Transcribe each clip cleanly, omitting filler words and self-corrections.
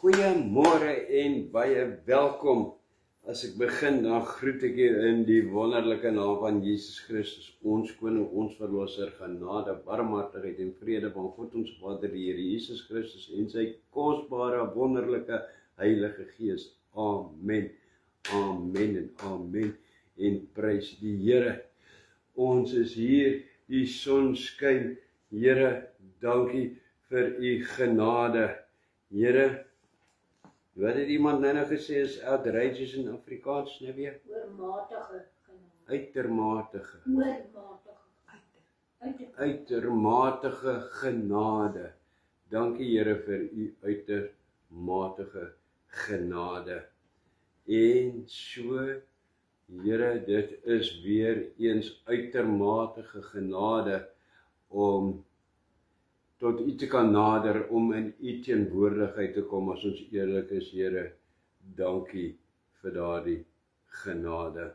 Goeiemôre en baie welkom. As ek begin, dan groet ek u in die wonderlike naam van Jesus Christus, ons koning, ons verlosser, genade, barmhartigheid en vrede van God ons Vader, die Here Jesus Christus en sy kosbare, wonderlike Heilige Gees. Amen. Amen en amen. En prys die Here. Ons is hier, die son skyn. Here, dankie vir u genade. Here, wat het iemand nou gesê is outrageous in Afrikaans, nou weer? Oormatige genade. Uitermatige. Oormatige. Uitermatige genade. Dankie Here vir u uitermatige genade. En so, Here, dit is weer eens uitermatige genade om tot u te kan nader, om in u teenwoordigheid te kom. As ons eerlik is, Here, dankie vir daardie genade.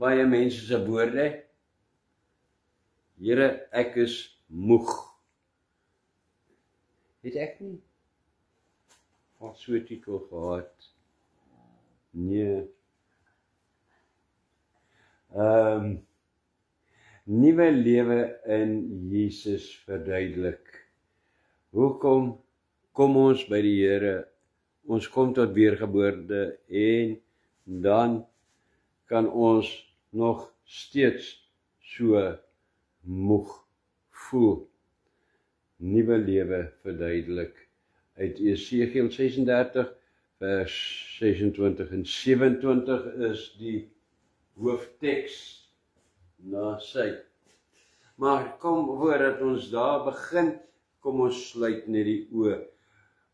Baie mense se woorde, Here, ek is moeg. Het ek nie al so titel gehad? Nee. Nuwe lewe in Jesus verduidelik. Hoekom kom ons by die Here? Ons kom tot weergeboorte en dan kan ons nog steeds so moeg voel. Nuwe lewe verduidelik. Uit Esegiel 36 vers 26 en 27 is die hoofteks na sy. Maar kom voordat ons daar begin, kom ons sluit net die oë.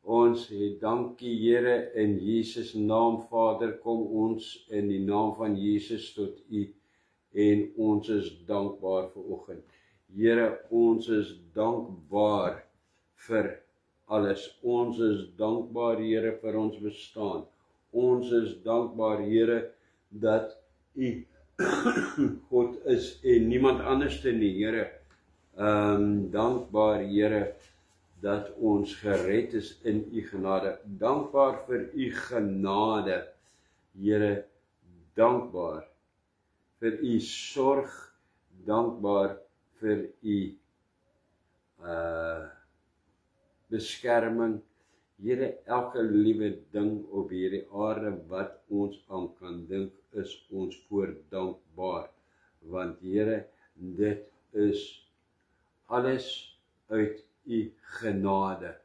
Ons het dankie Here in Jesus naam, Vader, kom ons in die naam van Jesus tot u en ons is dankbaar vir oggend. Here, ons is dankbaar vir alles. Ons is dankbaar, Here, vir ons bestaan. Ons is dankbaar, Here, dat u God is en niemand anders te nie, Here. Dankbaar, Here, dat ons gered is in u genade. Dankbaar vir u genade, Here. Dankbaar vir u sorg. Dankbaar vir u beskerming. Here, elke liewe ding op hierdie aarde wat ons aan kan dink, is ons voor dankbaar. Want Here, dit is alles uit u genade.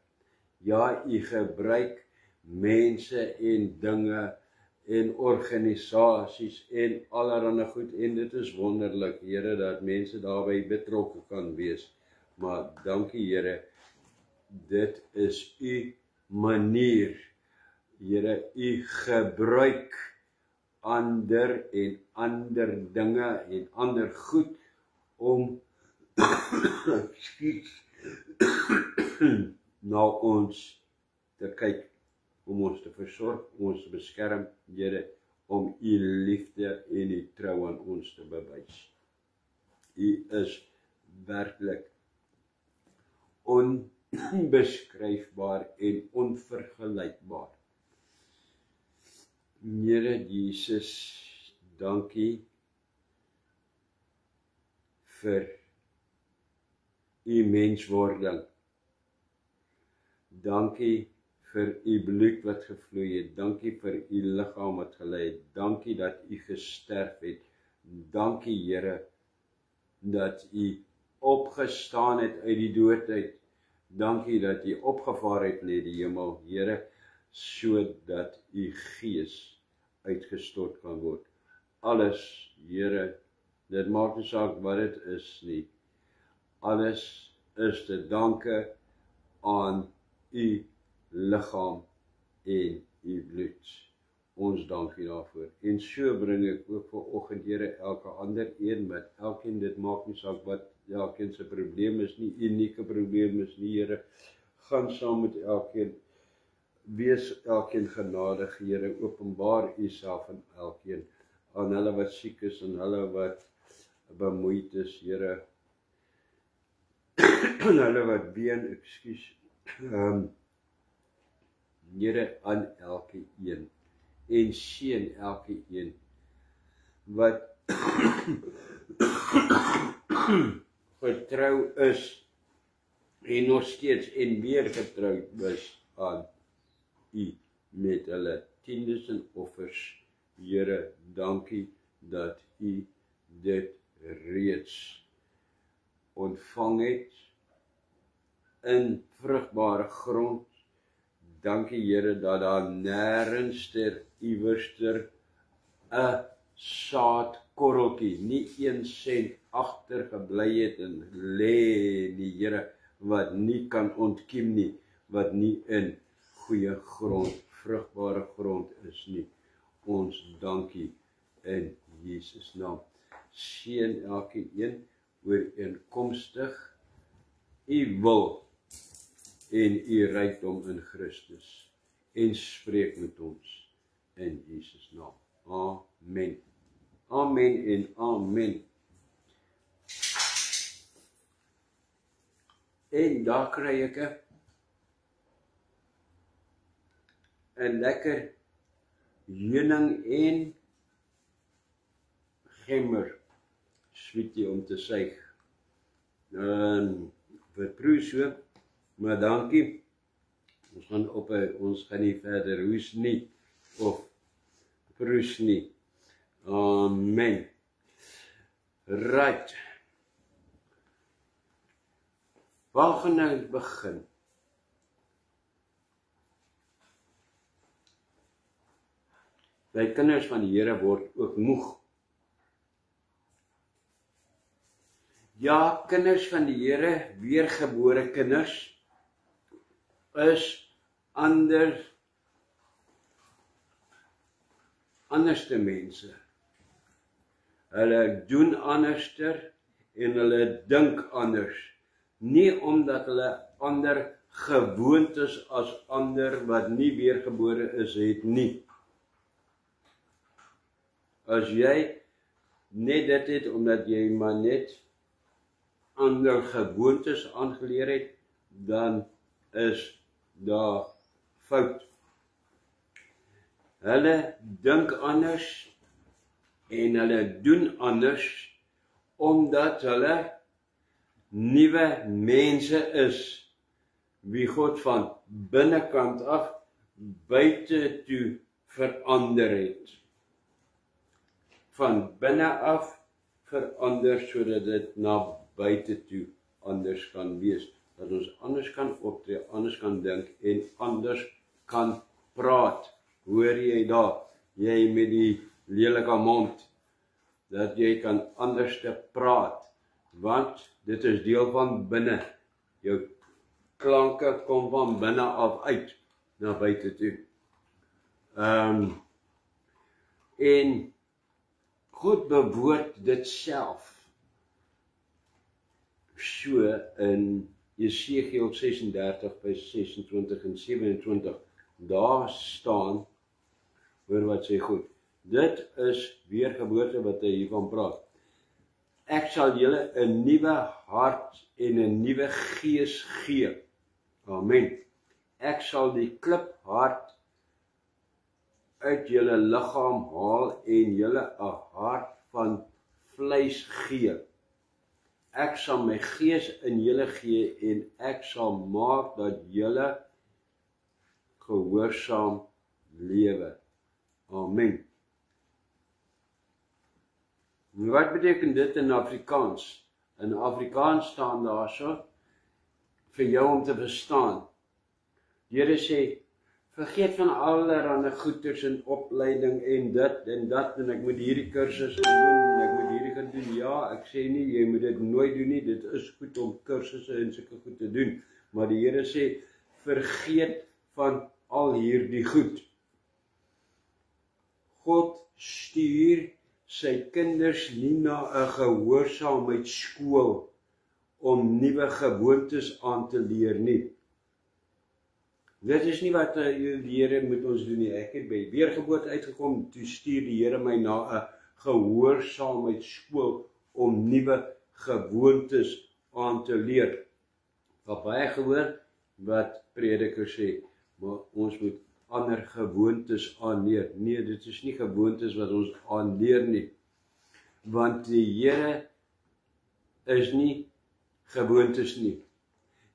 Ja, u gebruik mense en dinge en organisasies en allerhande goed, en dit is wonderlik, Here, dat mense daarbey betrokke kan wees. Maar dankie Here, dit is u manier. Here, u gebruik ander en ander dinge en ander goed om na ons te kyk, om ons te versorg, om ons te beskerm, Here, om u liefde en u trou aan ons te bewys. U is werklik onbeskryfbaar en onvergelykbaar. Here Jesus, dankie vir u menswording. Dankie vir u bloed wat gevloei het. Dankie vir u liggaam wat gelei het. Dankie dat u gesterf het. Dankie Here, dat u opgestaan het uit die dood uit. Dankie dat u opgevaar het na die hemel, Here, sodat u gees uitgestort kan word. Alles, Here, dit maak nie saak wat dit is nie. Alles is te danke aan u liggaam en u bloed. Ons dank u daarvoor. En so bring ek ook vanoggend, Here, elke ander een met elkeen, dit maak nie saak wat elkeen se probleem is nie, unieke probleem is nie, Here. Gaan saam met elkeen, wees elkeen genadig, Here, openbaar u self aan elkeen aan hulle wat siek is en hulle wat bemoeid is, Here. En hulle wat ween, ekskuus. Here, aan elkeen en seën elkeen wat getrou is en nog steeds en weer getrou is aan U met hulle tiendes en offers. Here, dankie dat U dit reeds ontvang het in vrugbare grond. Dankie Here dat daar nêrens iewerster 'n saadkorreltjie, nie 1 sent agtergebly het en lê die Here wat nie kan ontkiem nie, wat nie in goeie grond, vrugbare grond is nie. Ons dankie in Jesus naam. Seën elkeen ooreenkomstig U wil en U rykdom in Christus en spreek met ons in Jesus naam. Amen. Amen en amen. En daar kry ek 'n lekker heuning en gemmer sweetie om te suig. Verproe so, maar dankie. Ons gaan nie verder roes nie of proes nie. Amen. Right. Waar gaan nou begin? Die kinders van die Here word ook moeg. Ja, kinders van die Here, weergebore kinders, is anderste mense. Hulle doen anderster en hulle dink anders. Nie omdat hulle ander gewoontes as ander wat nie weergebore is het nie. As jy net dit het omdat jy maar net ander gewoontes aangeleer het, dan is daar fout. Hulle dink anders en hulle doen anders omdat hulle nuwe mense is wie God van binnekant af buite toe verander het. Van binne af verander sodat dit na buite toe anders kan wees. Dat ons anders kan optree, anders kan dink en anders kan praat. Hoor jy daar? Jy met die lelike mond. Dat jy kan anders te praat. Want dit is deel van binne. Jou klanke kom van binne af uit na buite toe. En God bewoord dit self. So in Jesegiel 36 vers 26 en 27, daar staan, hoor wat sê goed, dit is weergeboorte wat hy hiervan praat. Ek sal julle 'n nuwe hart en 'n nuwe gees gee. Amen. Ek sal die kliphart uit julle liggaam haal en julle 'n hart van vleis gee. Ek sal my gees in julle gee en ek sal maak dat julle gehoorsaam lewe. Amen. Wat beteken dit in Afrikaans? In Afrikaans staan daar so, vir jou om te verstaan. Die Here sê, vergeet van allerlei goeders en opleiding en dit en dat, en ek moet hierdie kursus doen, en ek moet hierdie gaan doen. Ja, ek sê nie, jy moet dit nooit doen nie, dit is goed om kursusse en sulke goed te doen. Maar die Here sê, vergeet van al hierdie goed. God stuur sy kinders nie na 'n gehoorsaamheidsskool om nuwe gewoontes aan te leer nie. Dit is nie wat die Here moet ons doen nie. Ek het by weergeboorte uitgekom, toe stuur die Here my na 'n gehoorsaamheidsskool om nuwe gewoontes aan te leer. Ek het baie gehoor wat predikers sê, maar ons moet ander gewoontes aanleer. Nee, dit is nie gewoontes wat ons aanleer nie. Want die Here is nie gewoontes nie.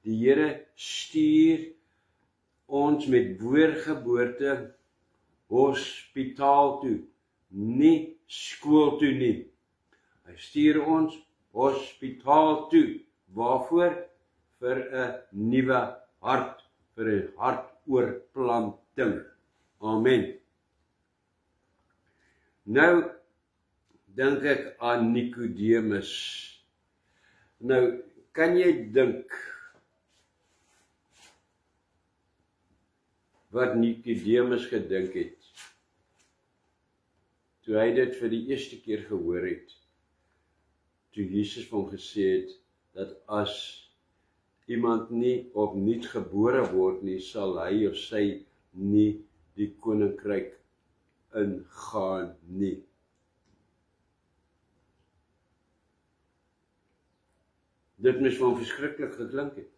Die Here stuur ons met wedergeboorte hospitaal toe, nie skool toe nie. Hy stuur ons hospitaal toe. Waarvoor? Vir 'n nuwe hart, vir 'n hartoorplanting. Amen. Nou dink ek aan Nikodemus. Nou, kan jy dink wat Nikodemus gedink het toe hy dit vir die eerste keer gehoor het, toe Jesus vir hom gesê het, dat as iemand nie opnuut gebore word nie, sal hy of sy nie die koninkryk ingaan nie. Dit moes vir hom verskriklik geklink het.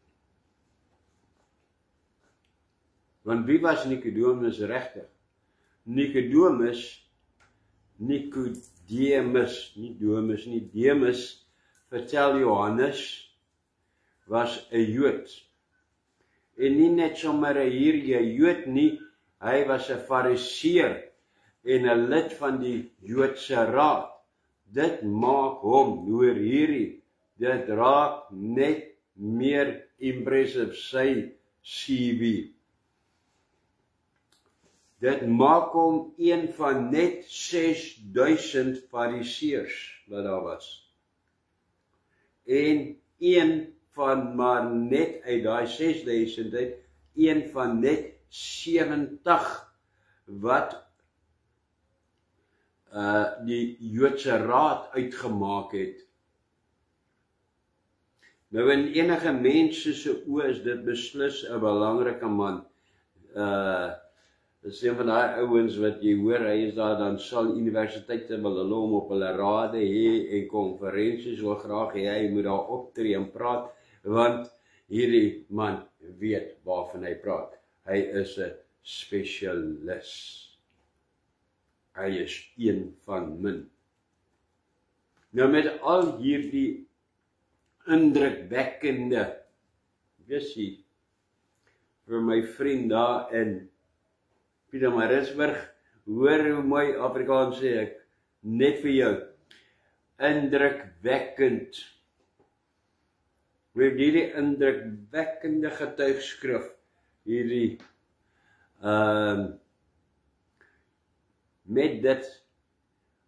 Want wie was Nikodemus regtig? Demas, vertel Johannes, was 'n Jood. En nie net sommer 'n Jood nie, hy was 'n Fariseer en 'n lid van die Joodse raad. Dit maak hom, hoor hierdie, dit raak net meer impressive, sy CV. Dit maak hom een van net 6000 Fariseërs wat daar was. En een van maar net uit daai 6000 uit, een van net 70 wat die Joodse raad uitgemaak het. Nou in enige mens se oë is dit beslis 'n belangrike man. Dis een van daai ouens wat jy hoor, hy is daar, dan sal universiteite wil hulle hom op hulle rade hê en konferensies wil graag hê, hy moet daar optree en praat, want hierdie man weet waarvan hy praat. Hy is 'n spesialis. Hy is een van min. Nou met al hierdie indrukwekkende visie vir my vriend daar in Pietermaritzburg, hoor hoe mooi Afrikaans sê ek, net vir jou, indrukwekkend. Met hierdie indrukwekkende getuigskrif, hierdie, met dit,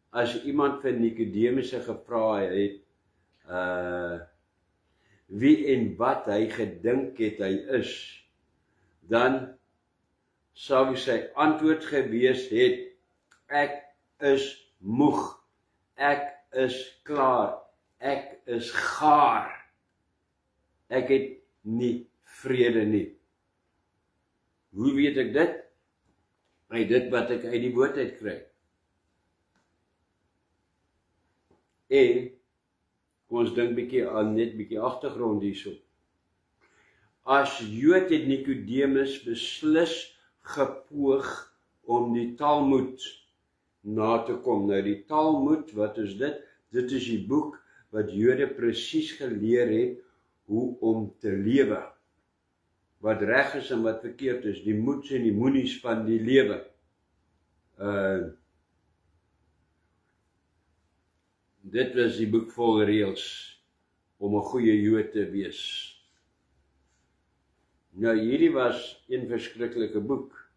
as iemand vir Nikodemus gevra het, wie en wat hy gedink het hy is, dan sou sy antwoord gewees het, ek is moeg, ek is klaar, ek is gaar, ek het nie vrede nie. Hoe weet ek dit? By dit wat ek uit die woord uit kry. En, ons dink bietjie aan, net bietjie agtergrond hierso. As Jood het Nikodemus beslis gepoog om die Talmud na te kom. Nou die Talmud, wat is dit? Dit is die boek wat Jode presies geleer het hoe om te lewe. Wat reg is en wat verkeerd is, die moets en die moenies van die lewe. Dit was die boek vol reëls om 'n goeie Jood te wees. Nou hierdie was een verskriklike boek.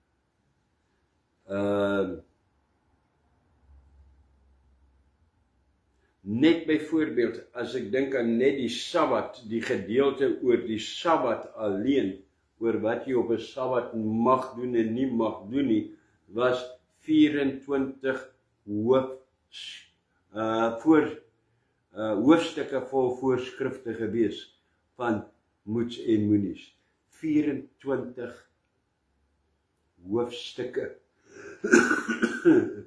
Net byvoorbeeld, as ek dink aan net die Sabbat, die gedeelte oor die Sabbat alleen, oor wat jy op 'n Sabbat mag doen en nie mag doen nie, was 24 hoofstukke vol voorskrifte gewees van moets en moenies. 24 hoofstukke.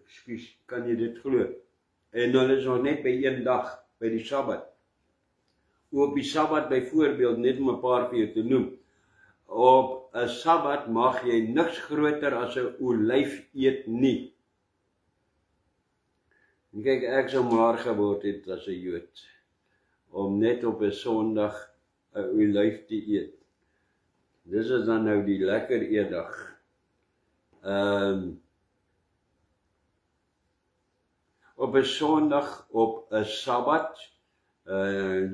Ekskuus, kan jy dit glo? En hulle is nog net by een dag, by die Sabbat. Op die Sabbat byvoorbeeld, net om 'n paar vir jou te noem, op 'n Sabbat mag jy niks groter as 'n olyf eet nie. En kyk, ek sou maar geword het as 'n Jood, om net op 'n Sondag 'n olyf te eet. Dis is dan nou die lekker eetdag. Op 'n Sondag, op 'n Sabbat,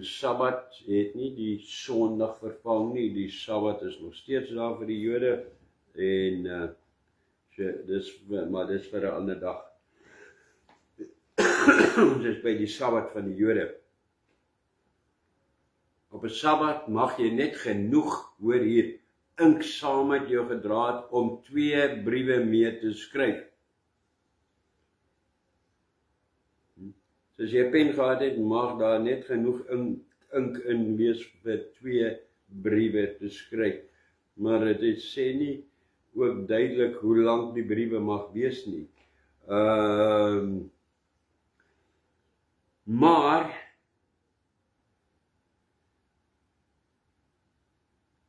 Sabbat het nie die Sondag vervang nie, die Sabbat is nog steeds daar vir die Jode, en maar dis vir 'n ander dag. Ons is by die Sabbat van die Jode. Op 'n Sabbat mag jy net genoeg, hoor hier, ink saam met jou gedra het om 2 briewe mee te skryf. So as jy 'n pen gehad het, mag daar net genoeg ink in wees vir 2 briewe te skryf. Maar dit sê nie ook duidelik hoe lank die briewe mag wees nie. Maar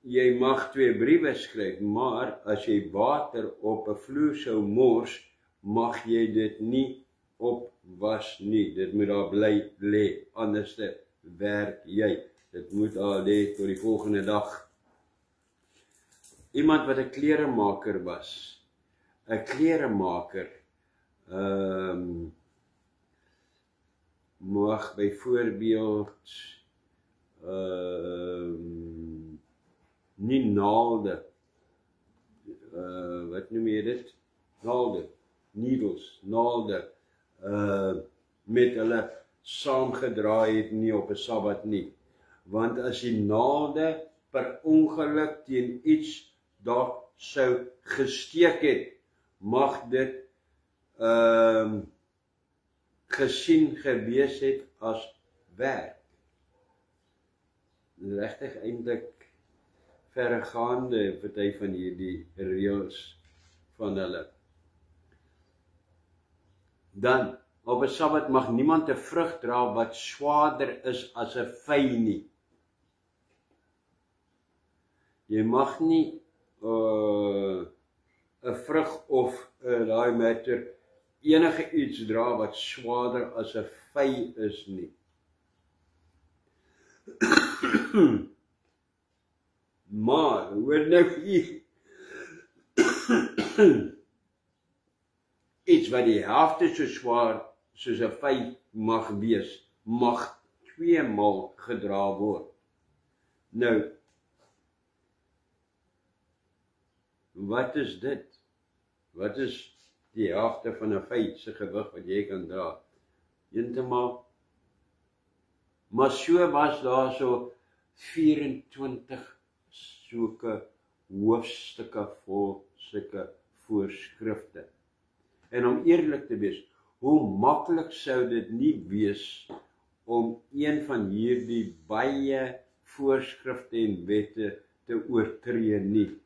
jy mag 2 briewe skryf, maar as jy water op 'n vloer sou mors, mag jy dit nie opwas nie. Dit moet daar bly lê, anders werk jy. Dit moet daar lê tot die volgende dag. Iemand wat 'n kleremaker was, 'n kleremaker, mag byvoorbeeld nie naalde, wat noem jy dit? Naalde, needles, naalde, met hulle saamgedra het nie op 'n Sabbat nie. Want as die naalde per ongeluk teen iets dalk sou gesteek het, mag dit gesien gewees het as werk. Regtig eintlik verregaande party van hierdie reëls van hulle. Dan, op 'n Sabbat mag niemand 'n vrug dra wat swaarder is as 'n vy nie. Jy mag nie 'n vrug of daai matter enige iets dra wat swaarder as 'n vy is nie. Maar, hoor nou hier, iets wat die helfte so swaar soos 'n vy mag wees, mag 2 maal gedra word. Nou, wat is dit? Wat is die helfte van 'n vy se gewig wat jy kan dra? Heeltemal. Maar so was daar so 24 sulke hoofstukke vol sulke voorskrifte. En om eerlik te wees, hoe maklik sou dit nie wees om een van hierdie baie voorskrifte en wette te oortree nie.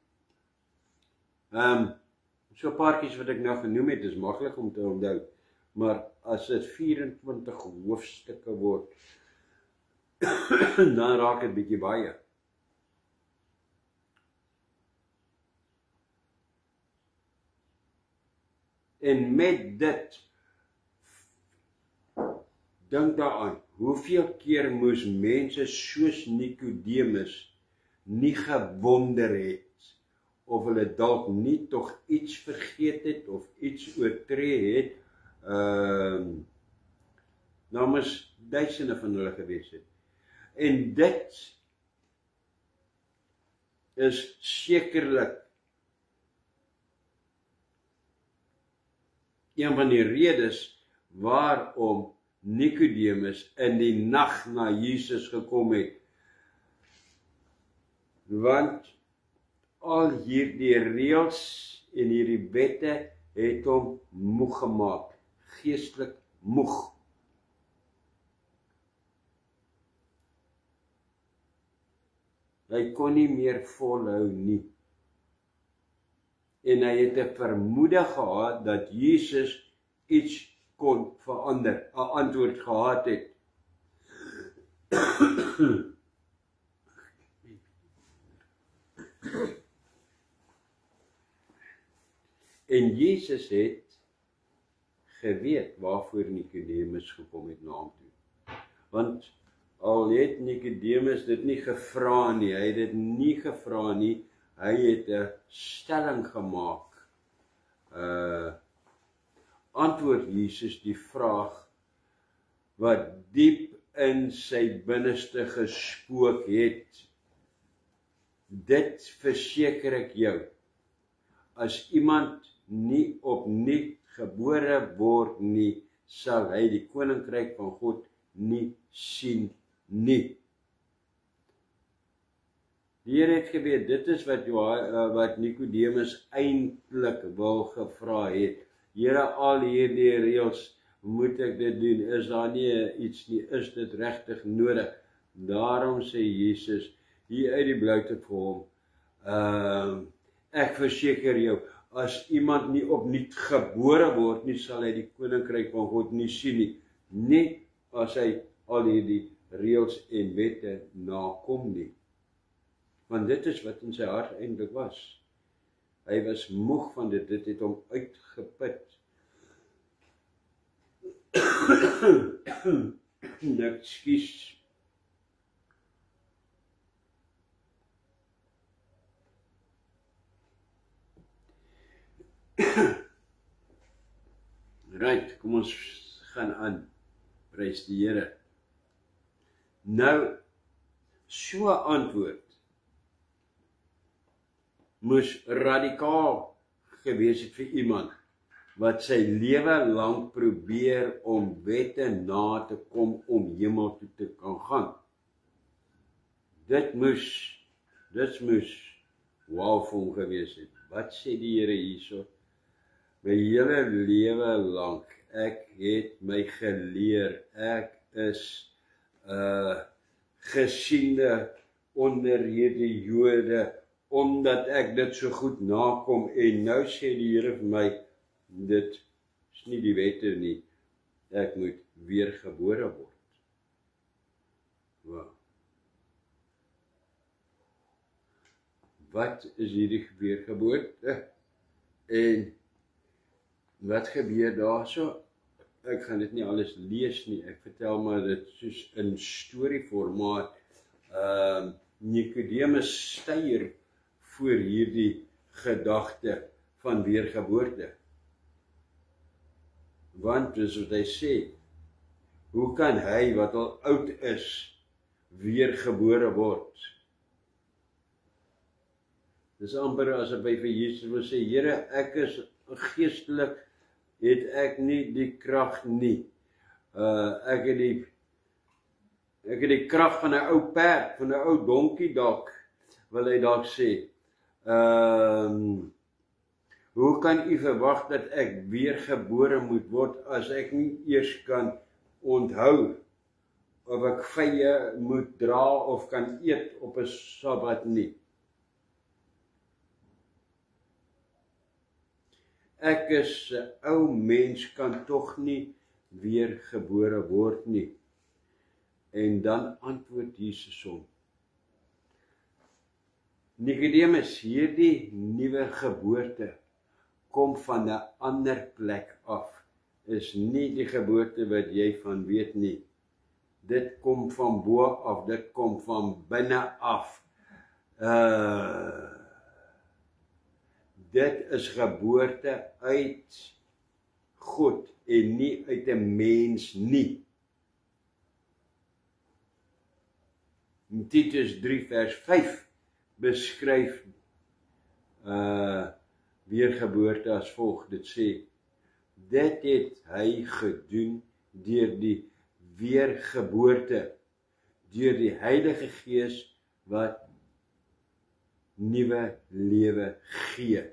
So 'n paartjies wat ek nou genoem het, is maklik om te onthou, maar as dit 24 hoofstukke word, dan raak dit bietjie baie. En met dit, dink daaraan, hoeveel keer moes mense soos Nikodemus nie gewonder het, of hulle dalk nie tog iets vergeet het, of iets oortree het, nou moes duisende van hulle gewees het. En dit is sekerlik een van die redes waarom Nikodemus in die nag na Jesus gekom het. Want al hierdie reëls en hierdie wette het hom moeg gemaak, geestelik moeg. Hy kon nie meer volhou nie. En hy het 'n vermoede gehad dat Jesus iets kon verander, 'n antwoord gehad het. En Jesus het geweet waarvoor Nikodemus gekom het na hom toe. Want al het Nikodemus dit nie gevra nie, hy het dit nie gevra nie, hy het 'n stelling gemaak. Antwoord Jesus die vraag wat diep in sy binneste gespook het. Dit verseker ek jou, as iemand nie opnuut gebore word nie, sal hy die koninkryk van God nie sien nie. Die Here het geweet, dit is wat Nikodemus eintlik wil gevra het. Here, al hierdie reëls, moet ek dit doen? Is daar nie iets nie? Is dit regtig nodig? Daarom sê Jesus hier uit die bloute vir hom, ek verseker jou, as iemand nie opnuut gebore word nie, sal hy die koninkryk van God nie sien nie. Nie as hy al hierdie reëls en wette nakom nie. Want dit is wat in sy hart eintlik was. Hy was moeg van dit het hom uitgeput. Ekskuus. Right, kom ons gaan aan. Prys die Here. Nou, so antwoord moes radikaal gewees het vir iemand wat sy lewe lank probeer om wette na te kom om hemel toe te kan gaan. Dit moes wow vir hom gewees het. Wat sê die Here hierso? My hele lewe lank, ek het my geleer, ek is gesiende onder hierdie Jode, omdat ek dit so goed nakom, en nou sê die Here vir my, dit is nie die wette nie, ek moet weergebore word. Wow. Wat is hierdie weergeboorte? En wat gebeur daarso? Ek gaan dit nie alles lees nie, ek vertel maar dit soos in storieformaat. Nikodemus styer voor hierdie gedagte van weergeboorte. Want, soos wat hy sê, hoe kan hy wat al oud is, weergebore word? Dis amper asof hy vir Jesus wil sê, Here, ek is geestelik, het ek nie die krag nie. Ek het die krag van 'n ou perd, van 'n ou donkie dalk, wil hy dalk sê. Hoe kan u verwag dat ek weergebore moet word as ek nie eers kan onthou of ek vye moet dra of kan eet op 'n Sabbat nie? Ek is 'n ou mens, kan tog nie weergebore word nie. En dan antwoord Jesus hom. Nikodemus, hierdie nuwe geboorte kom van 'n ander plek af. Is nie die geboorte wat jy van weet nie. Dit kom van bo af, dit kom van binne af. Dit is geboorte uit God en nie uit 'n mens nie. In Titus 3 vers 5 beskryf weergeboorte as volg. Dit sê, dit het hy gedoen deur die weergeboorte, deur die Heilige Gees wat nuwe lewe gee.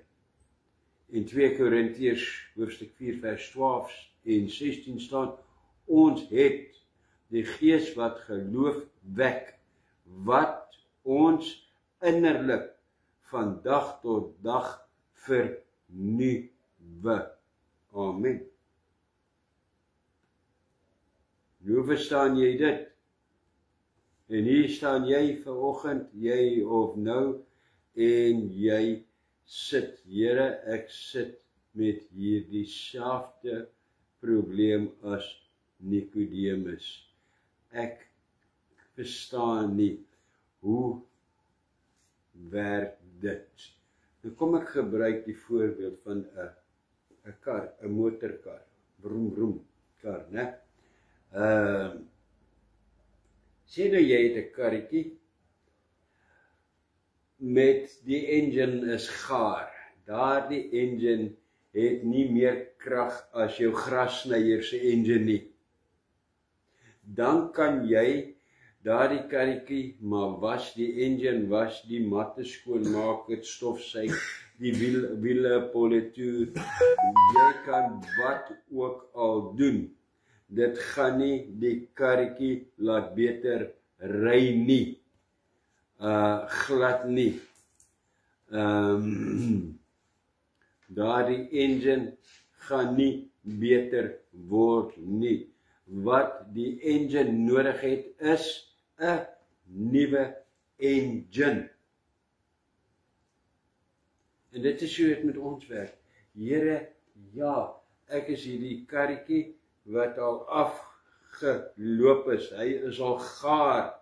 In 2 Korintiërs hoofstuk 4 vers 12 en 16 staan, ons het die Gees wat geloof wek, wat ons innerlik van dag tot dag vernuwe. Amen. Hoe verstaan jy dit? En hier staan jy vanoggend, jy of nou, en jy sit, Here, ek sit met hierdie selfde probleem as Nikodemus. Ek verstaan nie, hoe werk dit? Nou kom ek gebruik die voorbeeld van 'n kar, 'n motorkar, vroom vroom kar, né? Sê nou jy het 'n karretjie met die engine is gaar. Daardie engine het nie meer krag as jou grassnyer se engine nie. Dan kan jy daardie karretjie maar was, die engine was, die matte skoonmaak, dit stofsuig, die wiele politoer. Jy kan wat ook al doen. Dit gaan nie die karretjie laat beter ry nie. Glad nie. Daardie engine gaan nie beter word nie. Wat die engine nodig het is 'n nuwe engine. En dit is hoe dit met ons werk. Here, ja, ek is hierdie karretjie wat al afgeloop is. Hy is al gaar.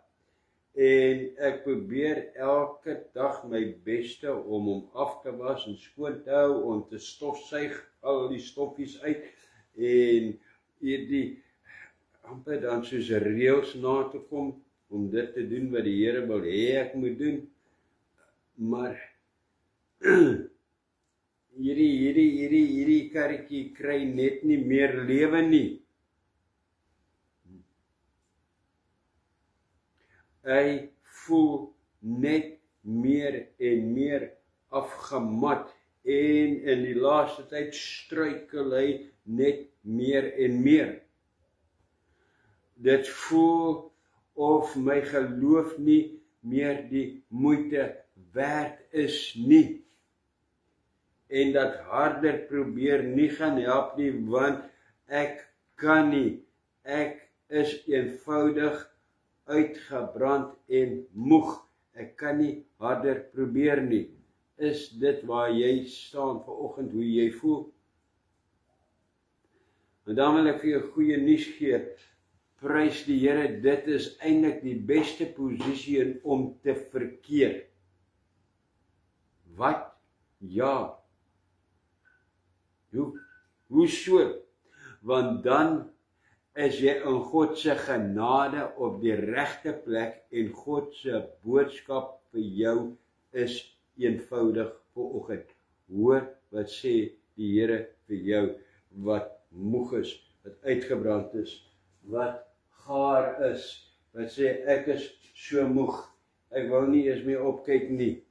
En ek probeer elke dag my beste om hom af te was en skoon te hou, om te stofsuig al die stoffies uit en hierdie amper dan soos reëls na te kom om dit te doen wat die Here wil hê ek moet doen. Maar hierdie karretjie kry net nie meer lewe nie. Hy voel net meer en meer afgemat en in die laaste tyd struikel hy net meer en meer. Dit voel of my geloof nie meer die moeite werd is nie. En dat harder probeer nie gaan help nie, want ek kan nie. Ek is eenvoudig uitgebrand en moeg. Ek kan nie harder probeer nie. Is dit waar jy staan vanoggend, hoe jy voel? En dan wil ek vir jou goeie nuus gee. Prys die Here, dit is eintlik die beste posisie om te verkeer. Wat? Ja. Hoe so? Want dan is jy in God se genade op die regte plek en God se boodskap vir jou is eenvoudig vanoggend. Hoor wat sê die Here vir jou wat moeg is, wat uitgebrand is, wat gaar is, wat sê ek is so moeg, ek wil nie eens meer opkyk nie.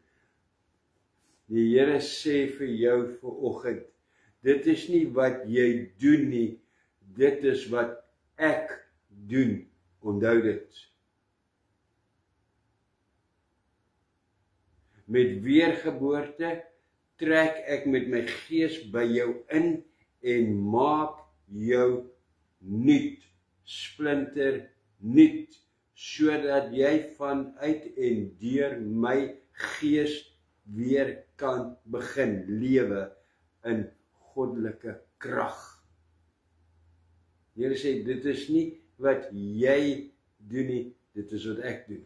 Die Here sê vir jou vanoggend, dit is nie wat jy doen nie, dit is wat ek doen, onthou dit. Met weergeboorte trek ek met my gees by jou in en maak jou nuut, splinter nuut, sodat jy vanuit en deur my gees weer kan begin lewe in goddelike krag. Die Here sê, dit is nie wat jy doen nie, dit is wat ek doen.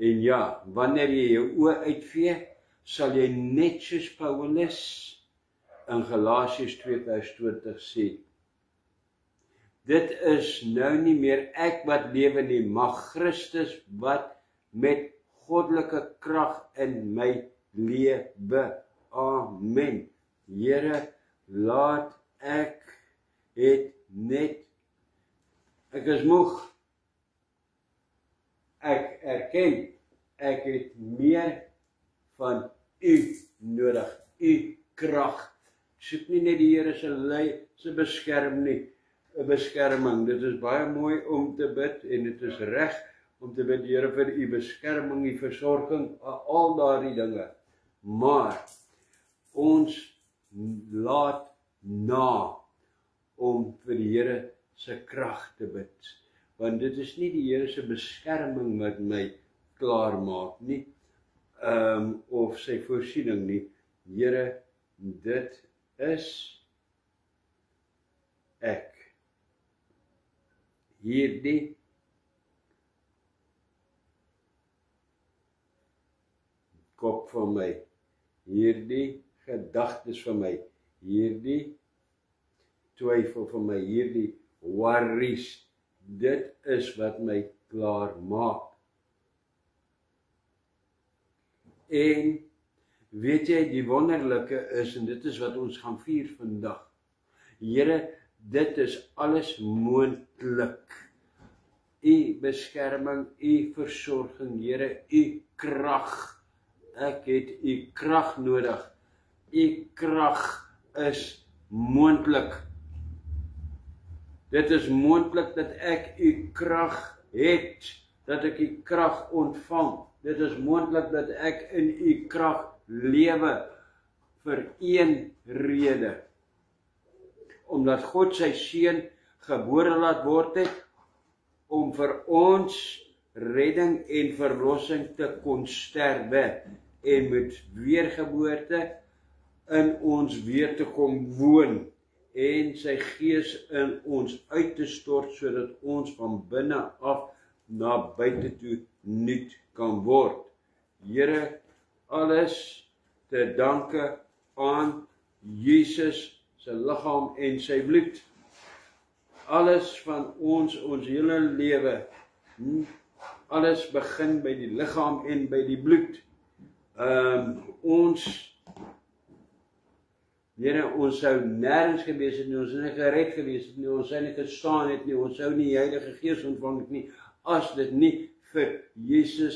En ja, wanneer jy jou oë uitvee, sal jy net soos Paulus in Galasiërs 2:20 sê, dit is nou nie meer ek wat lewe nie, maar Christus wat met goddelike krag in my lewe. Amen. Here, laat ek het net, ek is moeg. Ek erken, ek het meer van u nodig, u krag. Ek soek nie net die Here se beskerming. Dit is baie mooi om te bid en dit is reg om te bid, Here, vir u beskerming, u versorging, al daardie dinge. Maar ons laat na om vir die Here se krag te bid. Want dit is nie die Here se beskerming wat my klaar maak nie, of sy voorsiening nie. Here, dit is ek. Hierdie kop van my, hierdie gedagtes van my, hierdie twyfel van my, hierdie worries, dit is wat my klaar maak. En weet jy, die wonderlike is, en dit is wat ons gaan vier vandag, Here, dit is alles moontlik. U beskerming, u versorging, Here, u krag. Ek het u krag nodig. U krag is moontlik. Dit is moontlik dat ek u krag het, dat ek u krag ontvang. Dit is moontlik dat ek in u krag lewe vir een rede. Omdat God sy seun gebore laat word het, om vir ons redding en verlossing te kon sterwe en met weergeboorte in ons weer te kom woon en sy gees in ons uit te stort sodat ons van binne af na buite toe nuut kan word. Here, alles te danke aan Jesus sy liggaam en sy bloed. Alles van ons hele lewe, alles begin by die liggaam en by die bloed. Here, ons sou nêrens gewees het nie, ons sou nie gered gewees het nie, ons sou nie gestaan het nie, ons sou nie die Heilige Gees ontvang het nie, as dit nie vir Jesus,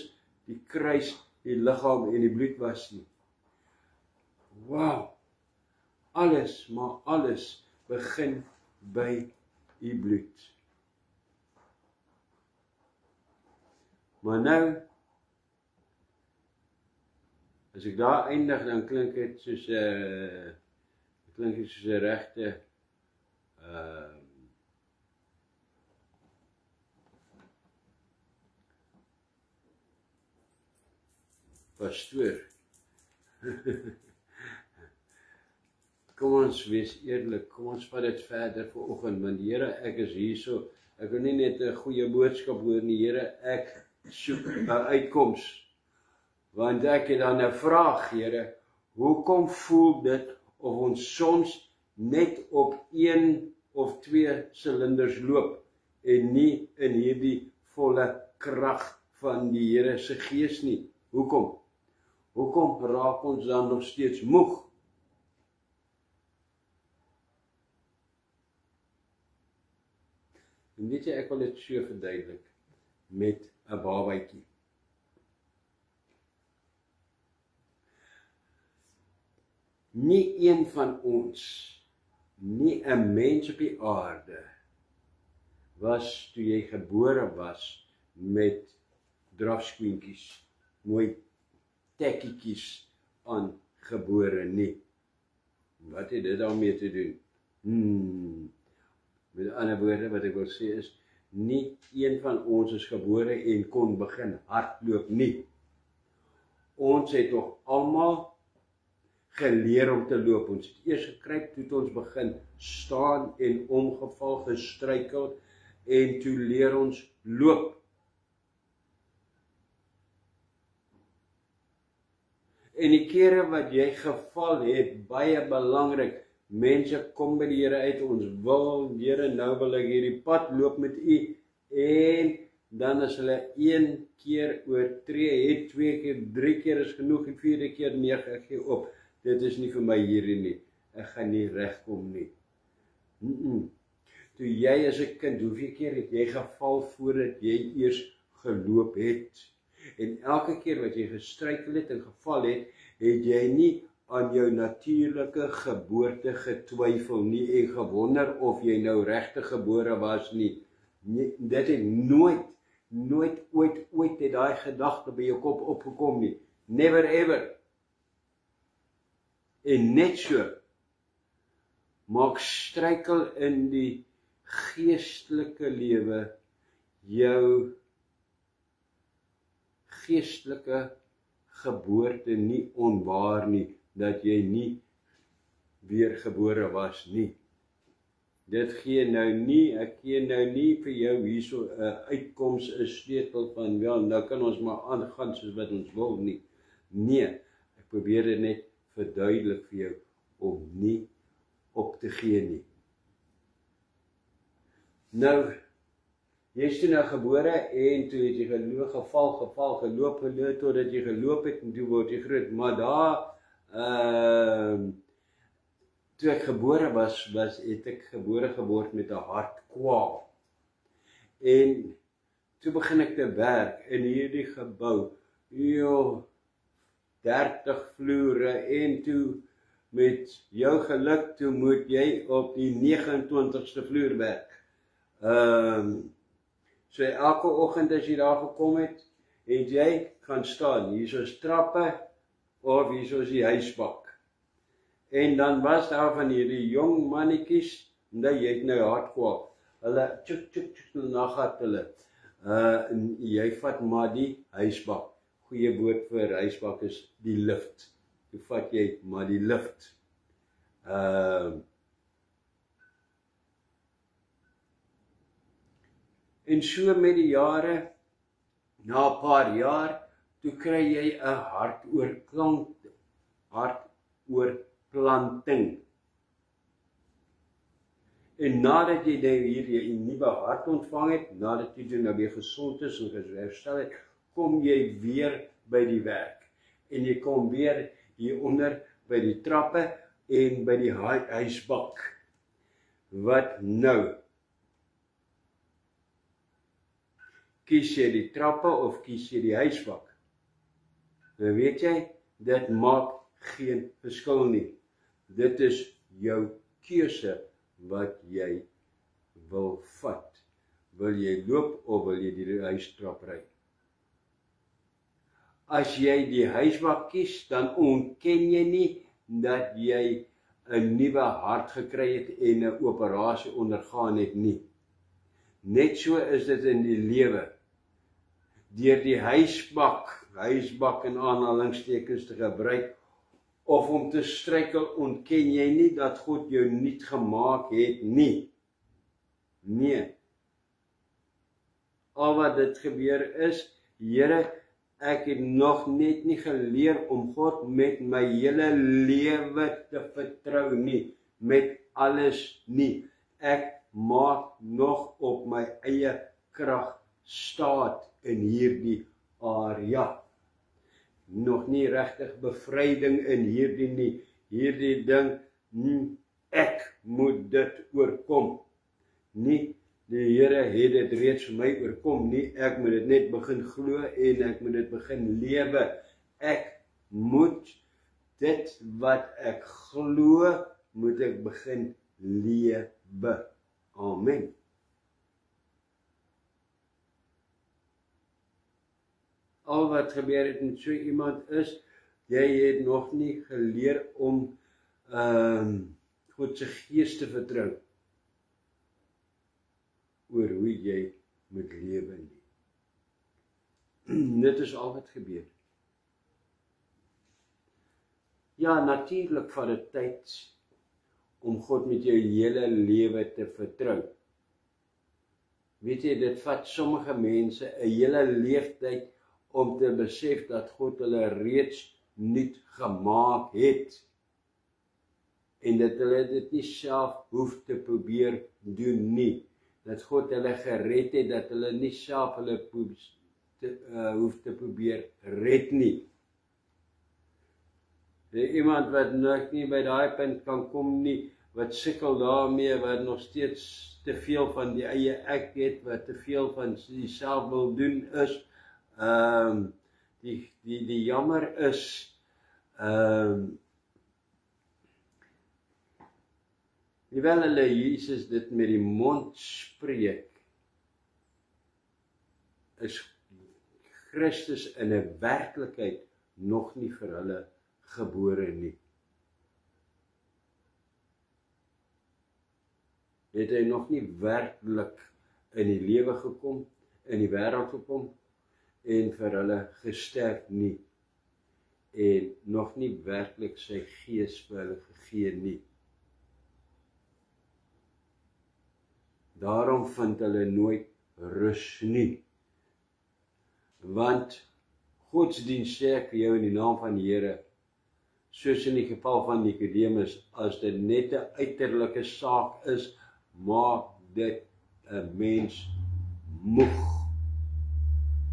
die kruis, die liggaam en die bloed was nie. Wow! Alles, maar alles begin by u bloed. Maar nou, as ek daar eindig, dan klink dit soos 'n regte pastoor. Kom ons wees eerlik, kom ons vat dit verder vanoggend, want Here, ek is hierso, ek wil nie net 'n goeie boodskap hoor nie, Here, ek soek 'n uitkoms, want ek het dan 'n vraag, Here, hoekom voel dit of ons soms net op 1 of 2 silinders loop, en nie in hierdie volle krag van die Here se Gees nie? Hoekom? Hoekom raak ons dan nog steeds moeg? En weet jy, ek wil dit so verduidelik met 'n babatjie. Nie een van ons, nie 'n mens op die aarde, was toe jy gebore was met drafskoentjies, mooi tekkietjies aangebore nie. Wat het dit daarmee te doen? Met ander woorde, wat ek wil sê is, nie een van ons is gebore en kon begin hardloop nie. Ons het toch almal geleer om te loop. Ons het eers gekruip, toe het ons begin staan en omgeval, gestruikel, en toe leer ons loop. En die kere wat jy geval het, baie belangrik, mense kom by die Here uit, ons wil, Here, nou wil ek hierdie pad loop met u, en dan as hulle 1 keer oortree het, 2 keer, 3 keer is genoeg, en 4de keer, nee, ek gee op, dit is nie vir my hierdie nie, ek gaan nie regkom nie. Toe jy as 'n kind, hoeveel keer het jy geval voordat jy eers geloop het? En elke keer wat jy gestruikel het en geval het, het jy nie aan jou natuurlike geboorte getwyfel nie en gewonder of jy nou regtig gebore was nie. Dit het nooit ooit het daai gedagte by jou kop opgekom nie. Never ever. En net so, maak struikel in die geestelike lewe jou geestelike geboorte nie onwaar nie, dat jy nie weergebore was nie. Dit gee nou nie, ek gee nou nie vir jou hierso 'n uitkoms, 'n sleutel van, ja, nou kan ons maar aangaan soos wat ons wil nie. Nee, ek probeer dit net verduidelik vir jou, om nie op te gee nie. Nou, jy is toe nou gebore, en toe het jy geloop, totdat jy geloop het, en toe word jy groot, maar daar, toe ek gebore was, het ek gebore geword met 'n hartkwaal. En toe begin ek te werk in hierdie gebou, 30 vloere, en toe met jou geluk, toe moet jy op die 29ste vloer werk. So elke oggend as jy daar gekom het jy gaan staan, hier is trappe, of hier is die huisbak. En dan was daar van hierdie jong mannetjies, jy het nou hartkwaal, hulle tjuk, nagat hulle, en jy vat maar die huisbak, goeie woord vir huisbak is die lift, toe vat jy maar die lift, en so met die jare, na 'n paar jaar, toe kry jy 'n hartoorplanting. En nadat jy nou hier 'n nuwe hart ontvang het, nadat jy nou weer gesond is en herstel het, kom jy weer by die werk. En jy kom weer hieronder by die trappe en by die huisbak. Wat nou? Kies jy die trappe of kies jy die huisbak? Nou weet jy, dit maak geen verskil nie. Dit is jou keuse wat jy wil vat. Wil jy loop of wil jy die huistrap ry? As jy die huisbak kies, dan ontken jy nie dat jy 'n nuwe hart gekry het en 'n operasie ondergaan het nie. Net so is dit in die lewe. Deur die huisbak in aanhalingstekens te gebruik, of om te struikel, ontken jy nie dat God jou nuut gemaak het nie. Nee. Al wat dit gebeur is, Here, ek het nog net nie geleer om God met my hele lewe te vertrou nie, met alles nie. Ek maak nog op my eie krag staat in hierdie area. Nog nie regtig bevryding in hierdie nie. Hierdie ding, ek moet dit oorkom. Nie, die Here het dit reeds vir my oorkom nie. Ek moet dit net begin glo en ek moet dit begin lewe. Ek moet dit wat ek glo, moet ek begin lewe. Amen. Al wat gebeur het met so iemand is, jy het nog nie geleer om God se gees te vertrou oor hoe jy moet lewe nie. Dit is al wat gebeur. Ja, natuurlik vat dit tyd om God met jou hele lewe te vertrou. Weet jy, dit vat sommige mense 'n hele leeftyd om te besef dat God hulle reeds nuut gemaak het. En dat hulle dit nie self hoef te probeer doen nie. Dat God hulle gered het, dat hulle nie self hulle hoef te probeer red nie. Iemand wat nog nie by daai punt kan kom nie, wat sukkel daarmee, wat nog steeds te veel van die eie ek het, wat te veel van self wil doen is, die jammer is, hoewel hulle Jesus dit met die mond spreek, is Christus in 'n werklikheid nog nie vir hulle gebore nie. het hy nog nie werklik in die lewe gekom, in die wêreld gekom, en vir hulle gesterf nie, en nog nie werklik sy gees vir hulle gegee nie. Daarom vind hulle nooit rus nie, want godsdienst sê ek vir jou in die naam van die Here, soos in die geval van Nicodemus, as dit net 'n uiterlike saak is, maak dit 'n mens moeg.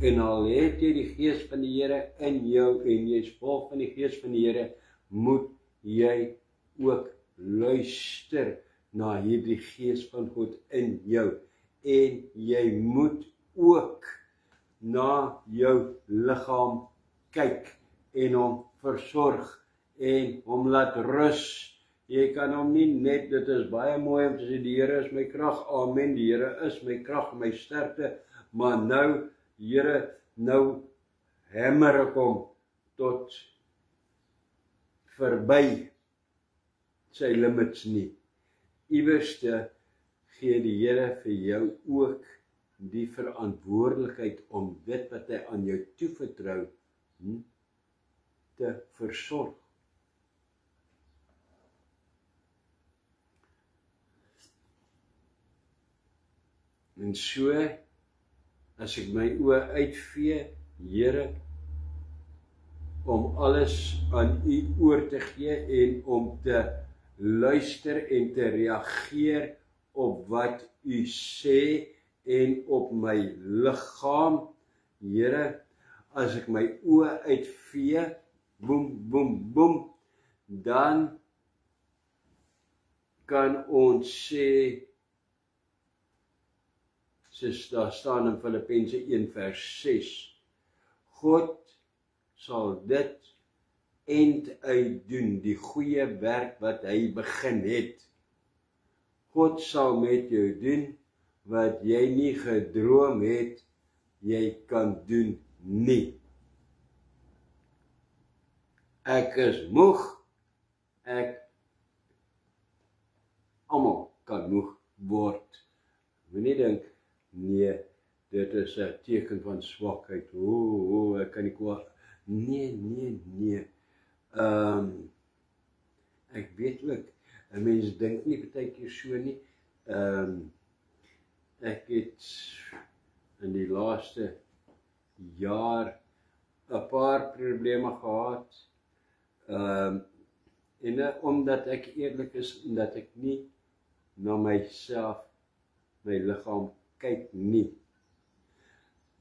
En al het jy die gees van die Here in jou, en jy is vol van die gees van die Here, moet jy ook luister na hierdie gees van God in jou, en jy moet ook na jou liggaam kyk, en hom versorg, en hom laat rus. Jy kan hom nie net, dit is baie mooi om te sê, die Here is my krag, amen, die Here is my krag, my sterkte, maar nou, Here, nou hamer ek hom tot verby sy limits nie. Iewerste gee die Here vir jou ook die verantwoordelikheid om dit wat hy aan jou toevertrou te versorg. En so, as ek my oë uitvee, Here, om alles aan U oor te gee en om te luister en te reageer op wat U sê en op my liggaam, Here, as ek my oë uitvee, boem, boem, boem, dan kan ons sê, soos daar staan in Filippense 1 vers 6, God sal dit end doen, die goeie werk wat hy begin het. God sal met jou doen, wat jy nie gedroom het, jy kan doen nie. Ek is moeg, almal kan moeg word. Moenie dink, nee, dit is 'n teken van swakheid, ek kan nie kwaad, nee, ek weet ook, 'n mens dink nie partykeer so nie, ek het in die laaste jaar 'n paar probleme gehad, en omdat ek eerlik is, en dat ek nie na myself, my liggaam kyk nie.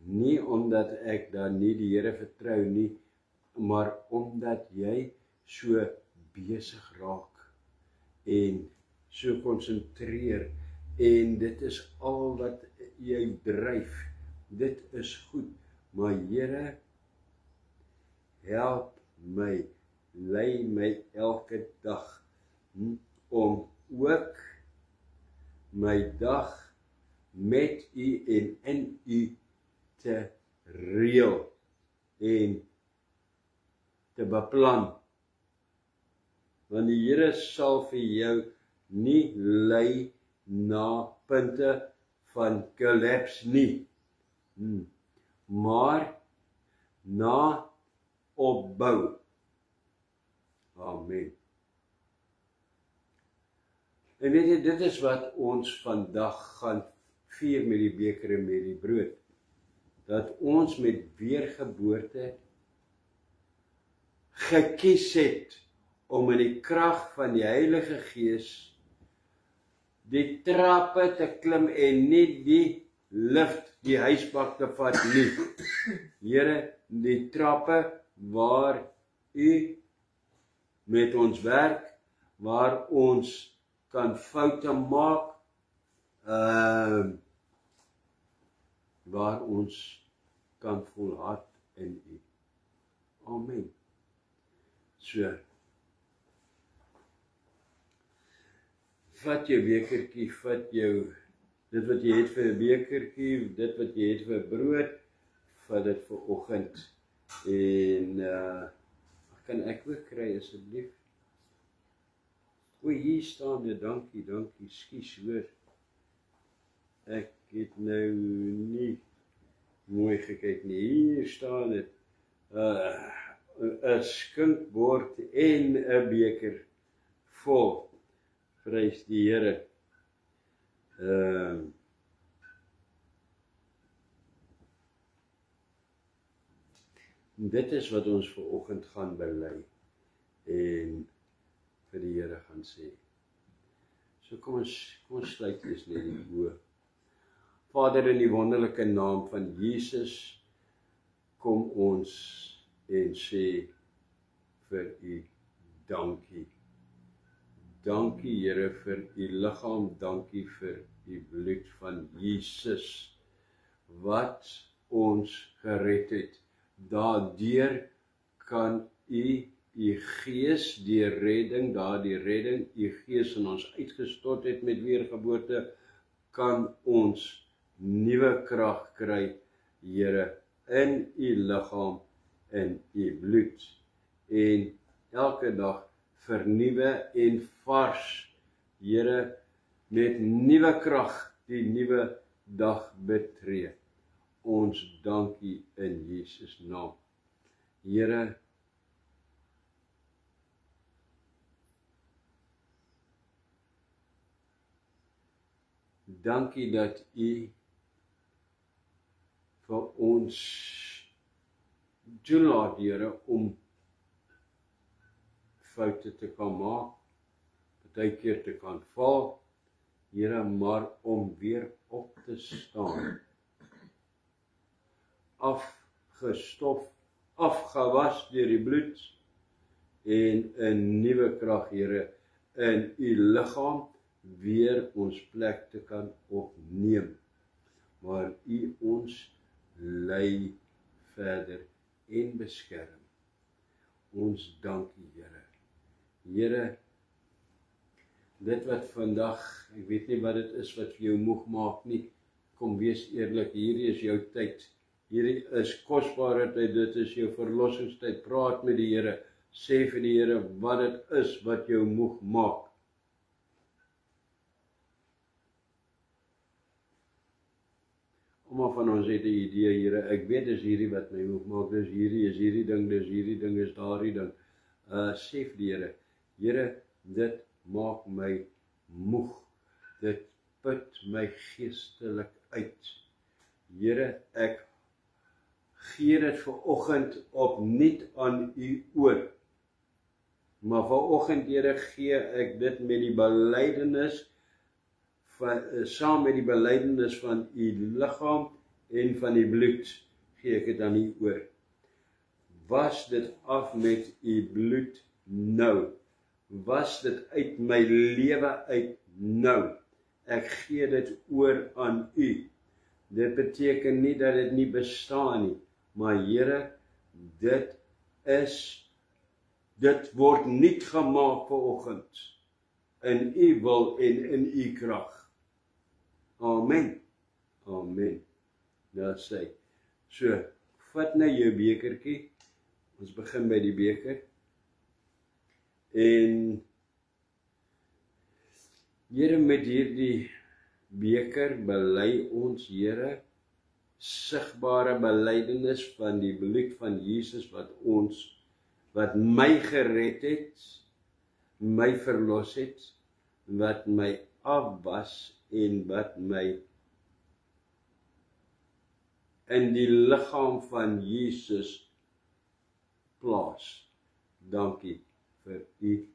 Nie omdat ek dan nie die Here vertrou nie, maar omdat jy so besig raak en so konsentreer, en dit is al wat jy dryf. Dit is goed, maar Here, help my, lei my elke dag om ook my dag met U en in U te reël en te beplan. Want die Here sal vir jou nie lei na punte van collapse nie, maar na opbou. Amen. En weet jy, dit is wat ons vandag gaan vier met die beker en met die brood. Dat ons met weergeboorte gekies het om in die krag van die Heilige Gees die trappe te klim en nie die lift, die huisbak te vat nie. Here, die trappe waar U met ons werk, waar ons kan foute maak, waar ons kan volhard in U. Amen. So, vat jou bekertjie, vat jou, dit wat jy het vir 'n bekertjie, dit wat jy het vir brood, vat dit vir oggend. En, kan ek ook kry asseblief? O, hier staan dit, dankie, skus hoor. Ek het nou nie mooi gekyk nie. Hier staan dit. 'n skinkbord en 'n beker vol. Prys die Here. Dit is wat ons vir oggend gaan bely en vir die Here gaan sê. So kom ons sluit eers net die oë. Vader, in die wonderlike naam van Jesus, kom ons en sê vir u dankie. Dankie Here vir u liggaam, dankie vir u bloed van Jesus, wat ons gered het. Daardeur kan u gees, die redding, daardie redding, u gees in ons uitgestort het met weergeboorte, kan ons nuwe krag kry, Here, in u liggaam, in u bloed, en elke dag vernuwe en vars, Here, met nuwe krag die nuwe dag betree. Ons dankie in Jesus naam. Here, dankie dat u vir ons toelaat, Here, om foute te kan maak, partykeer te kan val, Here, maar om weer op te staan. Afgestof, afgewas deur die bloed en 'n nuwe krag, Here, in u liggaam weer ons plek te kan opneem. Maar u ons lei verder en beskerm. Ons dankie, Here. Here, dit wat vandag, ek weet nie wat dit is wat vir jou moeg maak nie, kom wees eerlik, hierdie is jou tyd. Hierdie is kosbare tyd, dit is jou verlossingstyd. Praat met die Here, sê vir die Here wat dit is wat jou moeg maak. Almal van ons het 'n idee, Here, ek weet dis hierdie wat my moeg maak, dis hierdie ding, dis hierdie ding, is daardie ding. Sê vir die Here, Here, dit maak my moeg, dit put my geestelik uit. Here, ek gee dit vanoggend opnuut aan u oor. Maar vanoggend, Here, gee ek dit met die belydenis saam met die belydenis van u liggaam en van die bloed, gee ek dit aan u oor. Was dit af met u bloed nou. Was dit uit my lewe uit nou. Ek gee dit oor aan u. Dit beteken nie dat dit nie bestaan nie, maar Here, dit word nuut gemaak vanoggend in u wil en in u krag. Amen. Amen. Daar sê. So, vat nou jou bekertjie. Ons begin by die beker. En Here, met hierdie beker bely ons, Here, sigbare belydenis van die bloed van Jesus wat my gered het, my verlos het, wat my afwas en wat my in die liggaam van Jesus plaas. Dankie vir u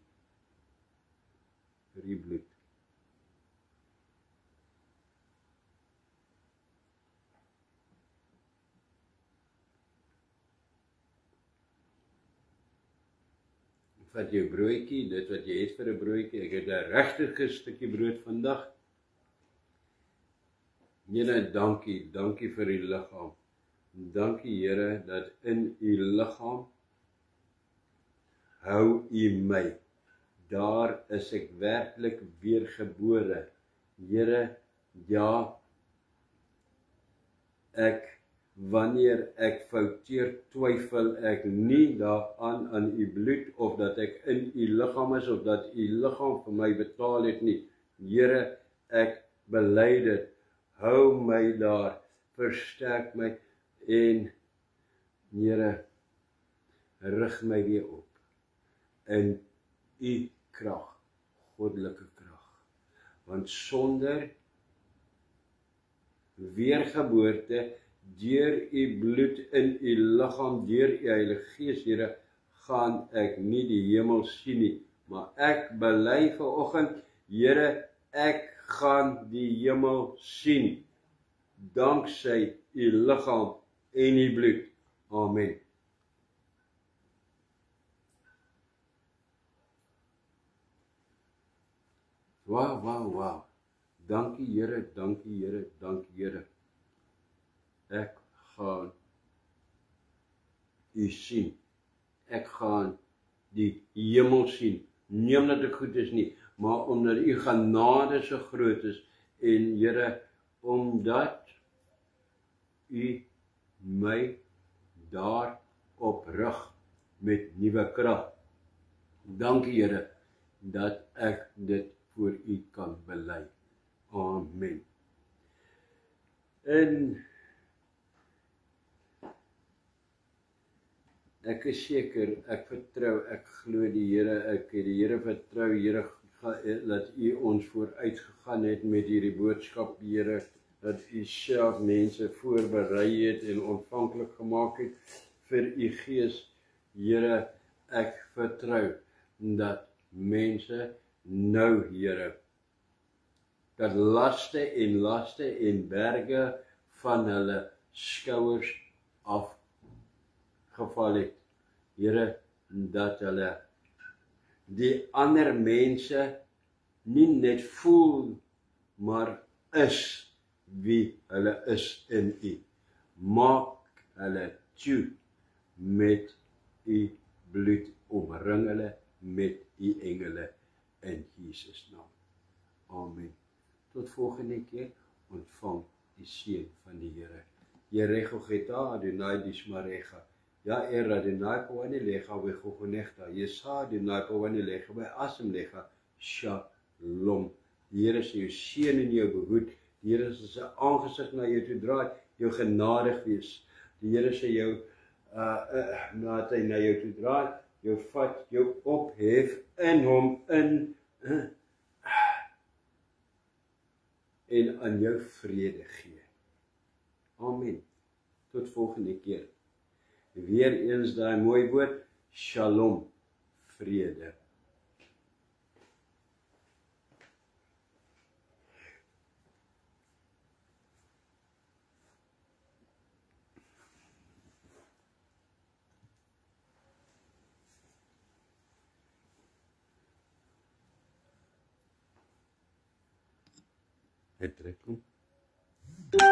bloed. Vat jou broodjie, dit wat jy het vir 'n broodjie, ek het 'n regte stukkie brood vandag. Here, dankie vir u liggaam. Dankie, Here, dat in u liggaam hou u my. Daar is ek werklik weergebore. Here, ja, wanneer ek fouteer, twyfel ek nie daaraan aan u bloed, of dat ek in u liggaam is, of dat u liggaam vir my betaal het nie. Here, ek bely dit. hou my daar, versterk my en Here, rig my weer op in u krag, goddelike krag. Want sonder weergeboorte, deur u bloed in u liggaam, deur u Heilige Gees, Here, gaan ek nie die hemel sien nie, maar ek bely vanoggend, Here, ek gaan die hemel sien, danksy u liggaam en u bloed. Amen. Wow. Dankie Here, dankie Here, dankie Here. Ek gaan u sien. Ek gaan die hemel sien. Nie omdat ek goed is nie, maar omdat u genade so groot is en Here, omdat u my daar oprig met nuwe krag. Dankie Here dat ek dit voor u kan bely. Amen. En ek is seker, ek vertrou, ek glo die Here, ek het die Here vertrou, Here, dat u ons vooruit gegaan het met hierdie boodskap, Here, dat u self mense voorberei het en ontvanklik gemaak het vir u Gees. Here, ek vertrou dat mense nou, Here, dat laste en berge van hulle skouers afgeval het. Here, dat hulle die ander mense nie net voel, maar is wie hulle is in u. Maak hulle toe met u bloed, omring hulle met u engele in Jesus naam. Amen. Tot volgende keer, ontvang die seën van die Here. Yeregogeta Adonai dishmarecha. Ja Adonai powanilecha wegogonechta. Yesa Adonai powanilecha by asemlecha. Shalom. Die Here sê jou seën en jou behoed. Die Here sê sy aangesig na jou toe draai, jou genadig wees. Die Here sê jou nadat hy na jou toe draai, jou vat, jou ophef in hom in en aan jou vrede gee. Amen. Tot volgende keer. Weer eens daai mooi woord, Shalom, vrede. Het trek hom.